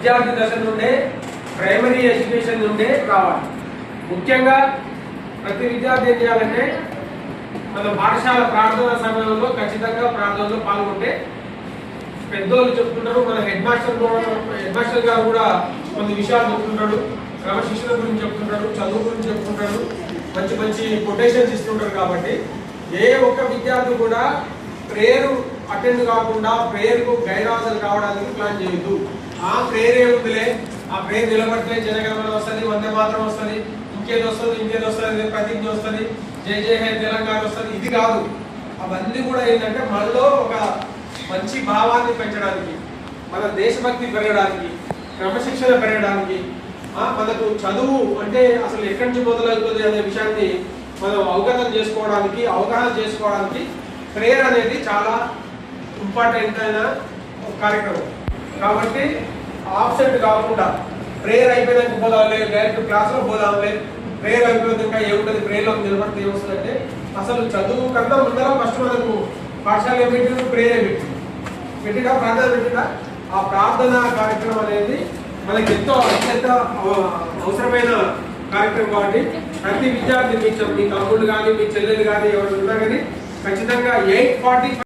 విద్యార్థి దశ నుండే ప్రైమరీ ఎడ్యుకేషన్ నుండే రావాలి. ముఖ్యంగా ప్రతి విద్యార్థి ఏం చేయాలంటే మన పాఠశాల ప్రార్థన సమయంలో ఖచ్చితంగా ప్రార్థనలో పాల్గొంటే పెద్దోళ్ళు చెప్తుంటారు. మన హెడ్ మాస్టర్ గారు కూడా కొన్ని విషయాలు చెప్తుంటాడు, క్రమశిక్షణ గురించి చెప్తుంటాడు, చదువు గురించి చెప్తుంటాడు, మంచి మంచి కొటేషన్స్ ఇస్తుంటారు. కాబట్టి ఏ ఒక్క విద్యార్థి కూడా ప్రేయర్ అటెండ్ కాకుండా ప్రేయర్కు గైర్హాజరు కావడానికి ప్లాన్ చేయొద్దు. ఆ ప్రేయర్ ఏముందిలే, ఆ ప్రేయర్ నిలబడితే జనగణమన వస్తుంది, వందే మాత్రం వస్తుంది, ఇంకేది వస్తుంది, ప్రతిజ్ఞ వస్తుంది, జై జై హై తెలంగాణ వస్తుంది. ఇది కాదు. అవన్నీ కూడా ఏంటంటే మనలో ఒక మంచి భావాన్ని పెంచడానికి, మన దేశభక్తి పెరగడానికి, క్రమశిక్షణ పెరగడానికి, మనకు చదువు అంటే అసలు ఎక్కడి నుంచి మొదలవుతుంది అనే విషయాన్ని మనం అవగాహన చేసుకోవడానికి ప్రేయర్ అనేది చాలా ఇంపార్టెంట్ అయిన కార్యక్రమం. కాబట్టి ఆబ్సెంట్ కాకుండా ప్రేయర్ అయిపోయినాక పోదాంలే, డైరెక్ట్ క్లాస్లో పోదాంలే, ప్రేయర్ అయిపోయింది ఇంకా ఏముంటుంది, ప్రేయర్లో నిలబడితే ఏమొస్తుందంటే అసలు చదువు కన్నా ముందర ఫస్ట్ మనకు పాఠశాల ఏమిటి, ప్రేయర్ పెట్టినా ప్రార్థన పెట్టినా ఆ ప్రార్థన కార్యక్రమం అనేది మనకి ఎంతో అత్యంత అవసరమైన కార్యక్రమం. కాబట్టి ప్రతి విద్యార్థి మీ తమ్ముళ్ళు కానీ మీ చెల్లెలు కానీ ఎవరు ఉన్నా కానీ ఖచ్చితంగా 8:45